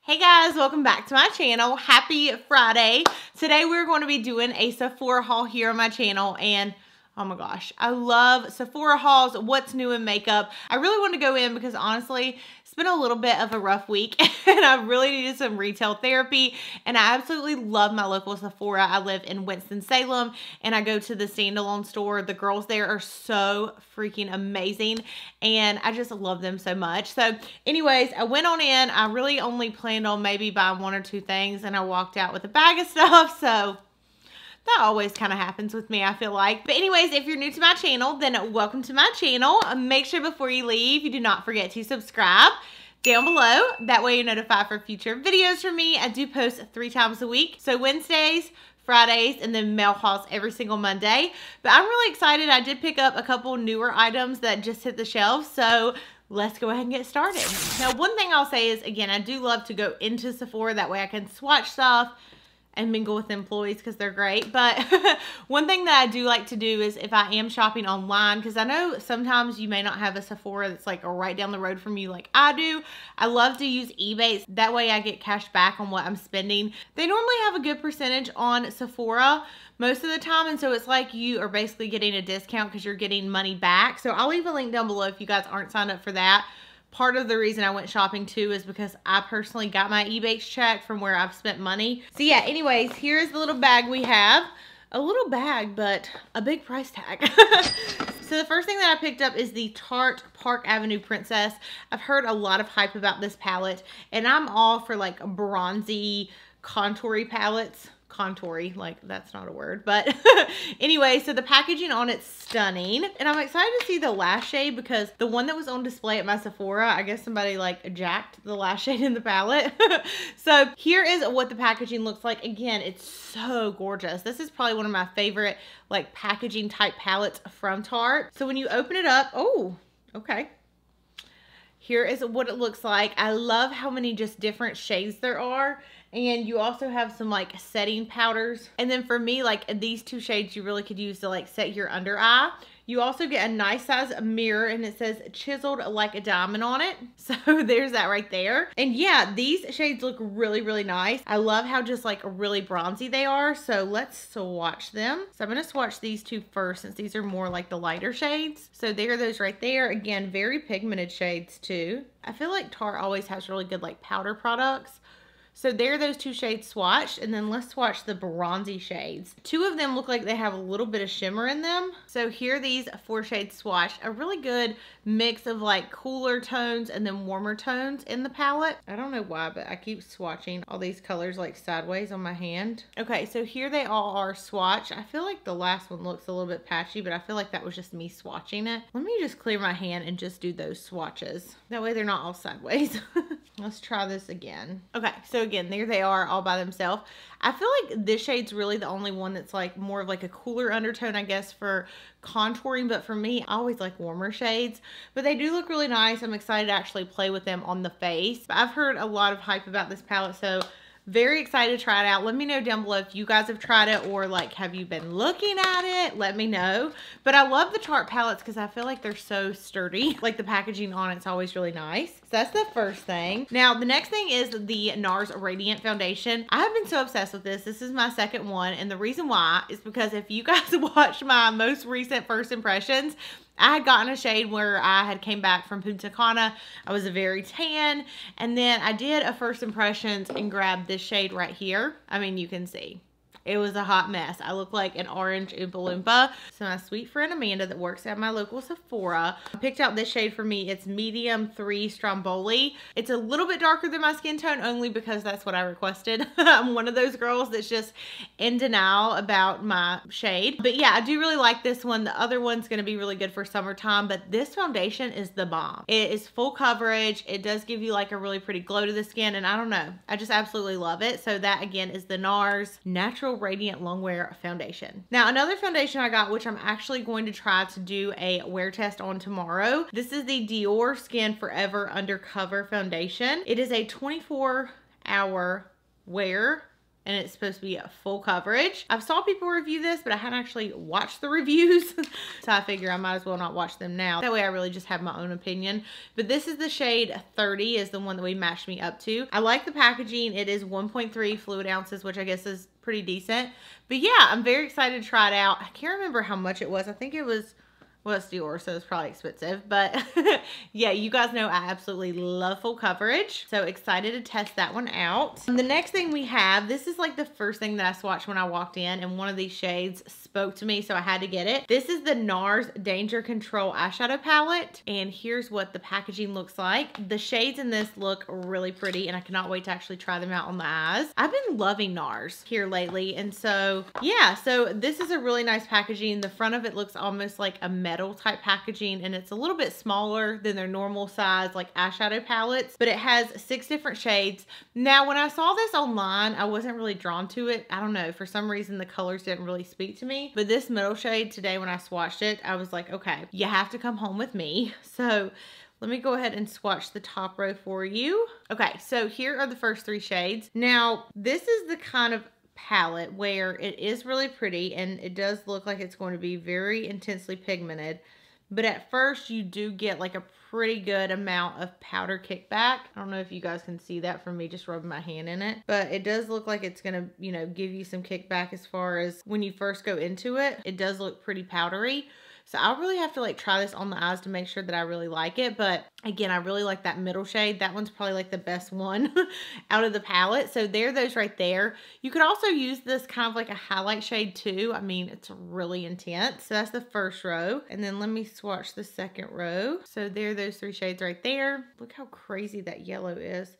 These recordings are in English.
Hey guys, welcome back to my channel. Happy Friday. Today we're going to be doing a Sephora haul here on my channel, and oh my gosh, I love Sephora hauls, what's new in makeup. I really want to go in because honestly, it's been a little bit of a rough week and I really needed some retail therapy, and I absolutely love my local Sephora. I live in Winston, Salem, and I go to the standalone store. The girls there are so freaking amazing and I just love them so much. So anyways, I went on in. I really only planned on maybe buying one or two things and I walked out with a bag of stuff. So that always kind of happens with me, I feel like. But anyways, if you're new to my channel, then welcome to my channel. Make sure before you leave, you do not forget to subscribe down below. That way you're notified for future videos from me. I do post 3 times a week. So Wednesdays, Fridays, and then mail hauls every single Monday. But I'm really excited. I did pick up a couple newer items that just hit the shelves. So let's go ahead and get started. Now, one thing I'll say is, again, I do love to go into Sephora. That way I can swatch stuff and mingle with employees because they're great. But one thing that I do like to do is if I am shopping online, because I know sometimes you may not have a Sephora that's like right down the road from you like I do. I love to use Ebates. That way I get cash back on what I'm spending. They normally have a good percentage on Sephora most of the time, and so it's like you are basically getting a discount because you're getting money back. So I'll leave a link down below if you guys aren't signed up for that. Part of the reason I went shopping too is because I personally got my Ebates check from where I've spent money. So yeah, anyways, here's the little bag we have. A little bag, but a big price tag. So the first thing that I picked up is the Tarte Park Avenue Princess. I've heard a lot of hype about this palette, and I'm all for like bronzy, contoury palettes. Contoury, like that's not a word, but anyway, so the packaging on it's stunning, and I'm excited to see the lash shade because the one that was on display at my Sephora, I guess somebody like jacked the lash shade in the palette. So here is what the packaging looks like. Again, it's so gorgeous. This is probably one of my favorite like packaging type palettes from Tarte. So when you open it up, oh, okay. Here is what it looks like. I love how many just different shades there are. And you also have some like setting powders. And then for me, like these 2 shades you really could use to like set your under eye. You also get a nice size mirror, and it says chiseled like a diamond on it. So there's that right there. And yeah, these shades look really, really nice. I love how just like really bronzy they are. So let's swatch them. So I'm going to swatch these 2 first since these are more like the lighter shades. So there are those right there. Again, very pigmented shades too. I feel like Tarte always has really good like powder products. So there are those 2 shades swatched, and then let's swatch the bronzy shades. 2 of them look like they have a little bit of shimmer in them. So here are these 4 shades swatched. A really good mix of like cooler tones and then warmer tones in the palette. I don't know why, but I keep swatching all these colors like sideways on my hand. Okay, so here they all are swatched. I feel like the last one looks a little bit patchy, but I feel like that was just me swatching it. Let me just clear my hand and just do those swatches. That way they're not all sideways. Let's try this again. Okay, so again, there they are all by themselves. I feel like this shade's really the only one that's like more of like a cooler undertone, I guess, for contouring. But for me, I always like warmer shades. But they do look really nice. I'm excited to actually play with them on the face. But I've heard a lot of hype about this palette, so very excited to try it out. Let me know down below if you guys have tried it, or like have you been looking at it? Let me know. But I love the Tarte palettes because I feel like they're so sturdy. Like the packaging on it's always really nice. So that's the first thing. Now the next thing is the NARS Radiant Foundation. I have been so obsessed with this. This is my second one, and the reason why is because if you guys watch my most recent first impressions, I had gotten a shade where I had came back from Punta Cana. I was very tan, and then I did a first impressions and grabbed this shade right here. I mean, you can see. It was a hot mess. I look like an orange Oompa Loompa. So my sweet friend Amanda that works at my local Sephora picked out this shade for me. It's medium 3 Stromboli. It's a little bit darker than my skin tone only because that's what I requested. I'm one of those girls that's just in denial about my shade. But yeah, I do really like this one. The other one's going to be really good for summertime, but this foundation is the bomb. It is full coverage. It does give you like a really pretty glow to the skin, and I don't know. I just absolutely love it. So that again is the NARS Natural Radiant Longwear Foundation. Now another foundation I got, which I'm actually going to try to do a wear test on tomorrow. This is the Dior Skin Forever Undercover Foundation. It is a 24-hour wear and it's supposed to be a full coverage. I've saw people review this, but I hadn't actually watched the reviews. So I figure I might as well not watch them now. That way I really just have my own opinion. But this is the shade 30 is the one that we matched me up to. I like the packaging. It is 1.3 fluid ounces, which I guess is pretty decent. But yeah, I'm very excited to try it out. I can't remember how much it was. I think it was, well, it's Dior, so it's probably expensive, but yeah, you guys know I absolutely love full coverage. So excited to test that one out. And the next thing we have, this is like the first thing that I swatched when I walked in, and one of these shades spoke to me, so I had to get it. This is the NARS Danger Control eyeshadow palette, and here's what the packaging looks like. The shades in this look really pretty, and I cannot wait to actually try them out on the eyes. I've been loving NARS here lately, and so yeah, so this is a really nice packaging. The front of it looks almost like a metal type packaging, and it's a little bit smaller than their normal size like eyeshadow palettes, but it has 6 different shades. Now when I saw this online, I wasn't really drawn to it. I don't know, for some reason the colors didn't really speak to me, but this middle shade today when I swatched it, I was like, okay, you have to come home with me. So let me go ahead and swatch the top row for you. Okay, so here are the first 3 shades. Now this is the kind of palette where it is really pretty, and it does look like it's going to be very intensely pigmented, but at first you do get like a pretty good amount of powder kickback. I don't know if you guys can see that from me just rubbing my hand in it, but it does look like it's gonna, you know, give you some kickback as far as when you first go into it. It does look pretty powdery. So I'll really have to like try this on the eyes to make sure that I really like it. But again, I really like that middle shade. That one's probably like the best one out of the palette. So there, those right there. You could also use this kind of like a highlight shade too. I mean, it's really intense. So that's the first row. And then let me swatch the second row. So there, those 3 shades right there. Look how crazy that yellow is.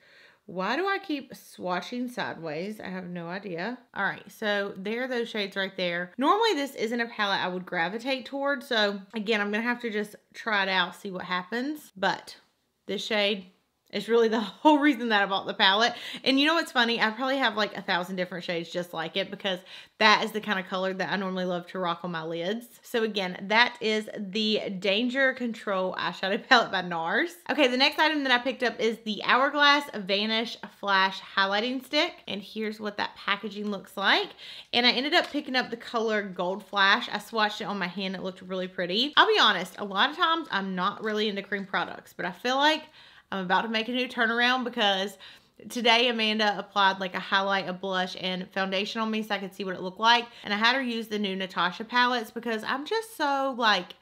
Why do I keep swatching sideways? I have no idea. All right, so there are those shades right there. Normally this isn't a palette I would gravitate towards, so again, I'm gonna have to just try it out, see what happens. But this shade is really the whole reason that I bought the palette. And you know what's funny? I probably have like 1,000 different shades just like it, because that is the kind of color that I normally love to rock on my lids. So again, that is the Danger Control eyeshadow palette by NARS. Okay, the next item that I picked up is the Hourglass Vanish Flash Highlighting Stick. And here's what that packaging looks like. And I ended up picking up the color Gold Flash. I swatched it on my hand. It looked really pretty. I'll be honest, a lot of times I'm not really into cream products, but I feel like I'm about to make a new turnaround, because today Amanda applied like a highlight, a blush, and foundation on me so I could see what it looked like. And I had her use the new Natasha palettes because I'm just so like,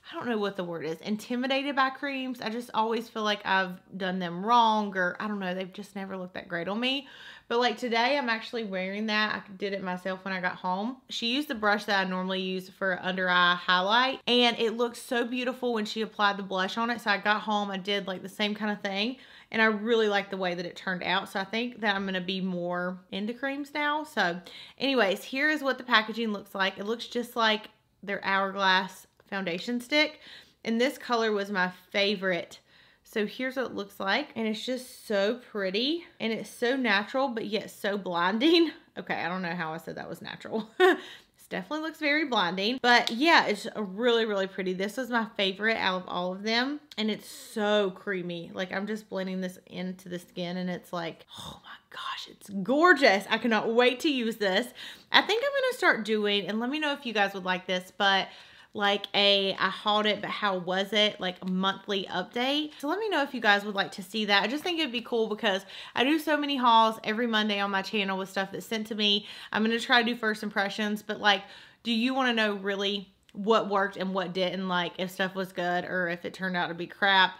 I don't know what the word is, intimidated by creams. I just always feel like I've done them wrong, or I don't know, they've just never looked that great on me. But like today, I'm actually wearing that. I did it myself when I got home. She used the brush that I normally use for under eye highlight, and it looked so beautiful when she applied the blush on it. So I got home, I did like the same kind of thing, and I really like the way that it turned out. So I think that I'm gonna be more into creams now. So anyways, here is what the packaging looks like. It looks just like their Hourglass foundation stick, and this color was my favorite. So here's what it looks like, and it's just so pretty, and it's so natural but yet so blinding. Okay, I don't know how I said that was natural. This definitely looks very blinding, but yeah, it's really, really pretty. This was my favorite out of all of them, and it's so creamy. Like, I'm just blending this into the skin, and it's like, oh my gosh, it's gorgeous. I cannot wait to use this. I think I'm gonna start doing, and let me know if you guys would like this, but like I hauled it, but how was it, like a monthly update. So let me know if you guys would like to see that. I just think it'd be cool because I do so many hauls every Monday on my channel with stuff that's sent to me. I'm going to try to do first impressions, but like, do you want to know really what worked and what didn't, like if stuff was good or if it turned out to be crap?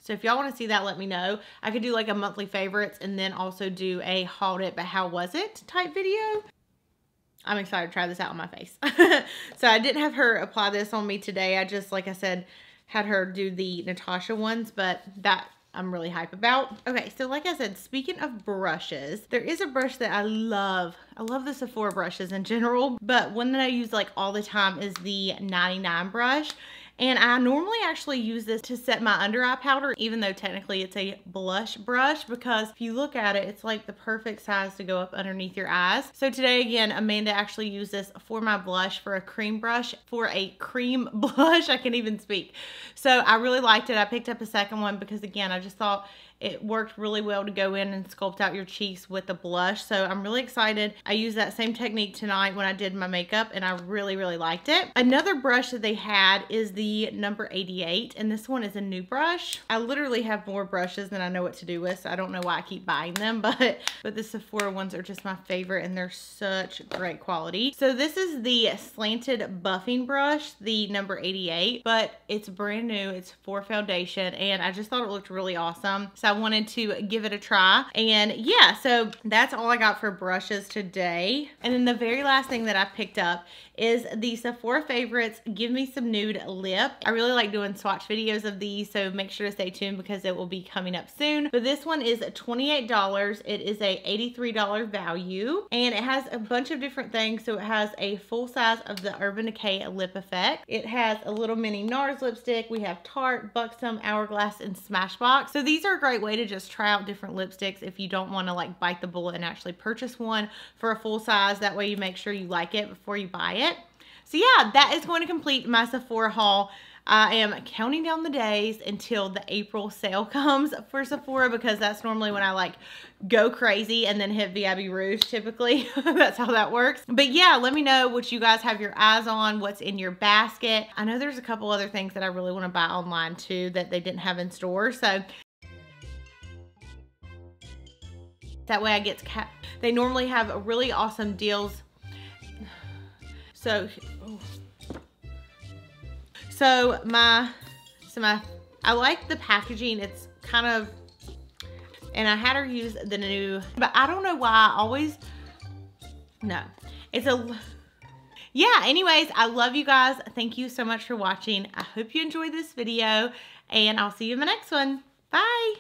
So if y'all want to see that, let me know. I could do like a monthly favorites and then also do a hauled it, but how was it type video. I'm excited to try this out on my face. So I didn't have her apply this on me today. I just, like I said, had her do the Natasha ones, but that I'm really hype about. Okay, so like I said, speaking of brushes, there is a brush that I love. I love the Sephora brushes in general, but one that I use like all the time is the 99 brush. And I normally actually use this to set my under eye powder, even though technically it's a blush brush, because if you look at it, it's like the perfect size to go up underneath your eyes. So today, again, Amanda actually used this for my blush, for a cream brush, for a cream blush. I can't even speak. So I really liked it. I picked up a second one because, again, I just thought it worked really well to go in and sculpt out your cheeks with the blush. So I'm really excited. I used that same technique tonight when I did my makeup, and I really, really liked it. Another brush that they had is the number 88, and this one is a new brush. I literally have more brushes than I know what to do with, so I don't know why I keep buying them, but the Sephora ones are just my favorite, and they're such great quality. So this is the slanted buffing brush, the number 88, but it's brand new. It's for foundation, and I just thought it looked really awesome. So I wanted to give it a try. And yeah, so that's all I got for brushes today. And then the very last thing that I picked up is the Sephora Favorites Give Me Some Nude Lip. I really like doing swatch videos of these, so make sure to stay tuned because it will be coming up soon. But this one is $28. It is a $83 value, and it has a bunch of different things. So it has a full size of the Urban Decay Lip Effect. It has a little mini NARS lipstick. We have Tarte, Buxom, Hourglass, and Smashbox. So these are a great way to just try out different lipsticks if you don't want to like bite the bullet and actually purchase one for a full size. That way you make sure you like it before you buy it. So yeah, that is going to complete my Sephora haul. I am counting down the days until the April sale comes for Sephora, because that's normally when I like go crazy and then hit VIB Rouge typically. That's how that works. But yeah, let me know what you guys have your eyes on, what's in your basket. I know there's a couple other things that I really want to buy online too that they didn't have in store. So that way I get to they normally have really awesome deals. I like the packaging. It's kind of, and I had her use the new, but I don't know why I always, no, it's a, yeah, anyways, I love you guys. Thank you so much for watching. I hope you enjoyed this video, and I'll see you in the next one. Bye.